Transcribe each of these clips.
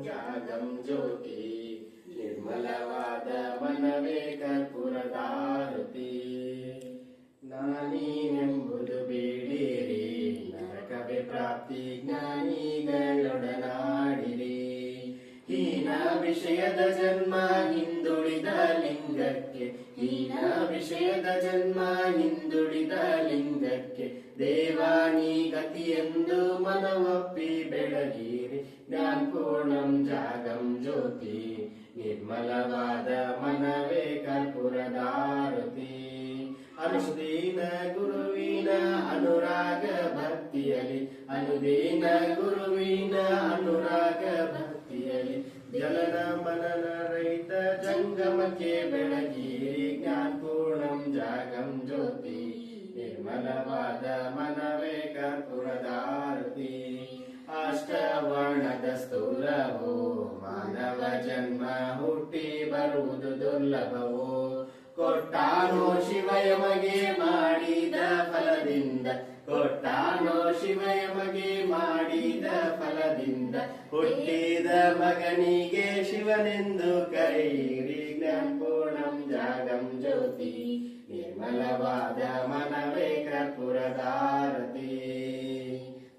ಜಾಗಂ ಜ್ಯೋತಿ ನಿರ್ಮಲವಾದ ಮನವೇ ಕರ್ಪೂರದಾರತಿ ನಾನೀನೆಂಬುದು ಬೇಡಿರಿ ನರಕವೇ ಪ್ರಾಪ್ತಿ ಜ್ಞಾನಿಗಳೊಡನಾಡಿರಿ ಹೀನ ವಿಷಯದ ಜನ್ಮ ಹಿಂದುಳಿದ ಲಿಂಗಕ್ಕೆ ಹೀನ ವಿಷಯದ ಜನ್ಮ ಹಿಂದುಳಿದ ಲಿಂಗಕ್ಕೆ ದೇವಾನಿ ಗತಿಯೆಂದು ಮನವೊಪ್ಪಿ ಬೆಳಗಿರಿ ಜ್ಞಾನಪೂರ್ಣಂ ಜಾಗಂ ಜ್ಯೋತಿ ನಿರ್ಮಲವಾದ ಮನವೇ ಕರ್ಪೂರದಾರತಿ ಅನುದೀನ ಗುರುವಿನ ಅನುರಾಗ ಭಕ್ತಿಯಲಿ ಅನುದೀನ ಗುರುವಿನ ಅನುರಾಗ ಭಕ್ತಿಯಲಿ ಜನನ ಮನನ ರಹಿತ ಜಂಗಮಕ್ಕೆ ಬೆಳಗಿರಿ ಜ್ಞಾನಪೂರ್ಣಂ ಜಾಗಂ ಜ್ಯೋತಿ ನಿರ್ಮಲವಾದ ಮನವೇ ಕರ್ಪೂರದಾರತಿ ಅಷ್ಟವರ್ಣದ ಸ್ಥೂಲವೋ ಮಾನವ ಜನ್ಮ ಹುಟ್ಟಿ ಬರುವುದು ದುರ್ಲಭವೋ ಕೊಟ್ಟಾನೋ ಶಿವಯಮಗೆ ಮಾಡಿದ ಫಲದಿಂದ ಕೊಟ್ಟಾನೋ ಶಿವಯಮಗೆ ಮಾಡಿದ ಫಲದಿಂದ ಹುಟ್ಟಿದ ಮಗನಿಗೆ ಶಿವನೆಂದು ಕರೆಯಿರಿ ಜ್ಞಾನಪೂರ್ಣಂ ಜಾಗಂ ಜ್ಯೋತಿ ನಿರ್ಮಲವಾದ ಮನವೇ ಕರ್ಪೂರದಾರತಿ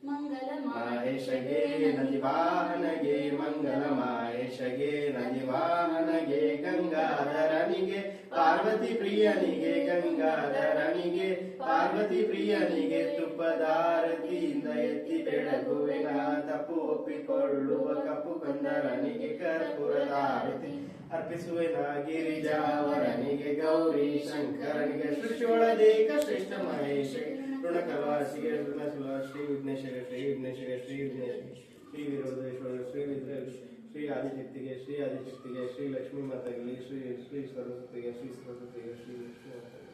ಮಂಗಲ ಮಹೇಶಗೆ ನದಿವಾಹನಗೆ ಮಂಗಲ ಮಹೇಶಗೆ ನದಿವಾಹನಗೆ ಗಂಗಾಧರನಿಗೆ ಪಾರ್ವತಿ ಪ್ರಿಯನಿಗೆ ಗಂಗಾಧರನಿಗೆ ಪಾರ್ವತಿ ಪ್ರಿಯನಿಗೆ ತುಪ್ಪದಾರತಿಯಿಂದ ಎತ್ತಿ ಬೆಳಗುವಿನ ತಪ್ಪು ಒಪ್ಪಿಕೊಳ್ಳುವ ಕಪ್ಪು ಕಂದರನಿಗೆ ಕರ್ಪೂರದಾರತಿ ಅರ್ಪಿಸುವೆನ ಗಿರಿಜಾವರನಿಗೆ ಗೌರಿ ಶಂಕರನಿಗೆ ಸೃಷ್ಟಿಯೊಳದೇಕ ಶ್ರೇಷ್ಠ ಮಹೇಶ ಋಣಕಲಾಸಿಗೆ ಋಣಶಿಲ ಶ್ರೀ ವಿಘ್ನೇಶ್ವರ ಶ್ರೀ ವಿಘ್ನೇಶ್ವರ ಶ್ರೀ ವಿಘ್ನೇಶ್ವರ ಶ್ರೀ ವೀರಭದ್ರೇಶ್ವರ ಶ್ರೀ ಶ್ರೀ ಆದಿಶಕ್ತಿಗೆ ಶ್ರೀ ಆದಿಶಕ್ತಿಗೆ ಶ್ರೀ ಲಕ್ಷ್ಮೀ ಮಾತೆಗೆ ಶ್ರೀ ಶ್ರೀ ಸರಸ್ವತಿಗೆ ಶ್ರೀ ಸರಸ್ವತಿಗೆ ಶ್ರೀ ಲಕ್ಷ್ಮೀ ಮಾತೆಗೆ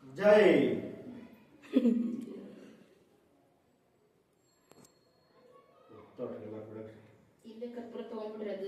ಜೈ ಇಲ್ಲೇ ಕರ್ಪೂರ ತಗೊಂಡ್ಬಿಡ್ರಿ ಅದು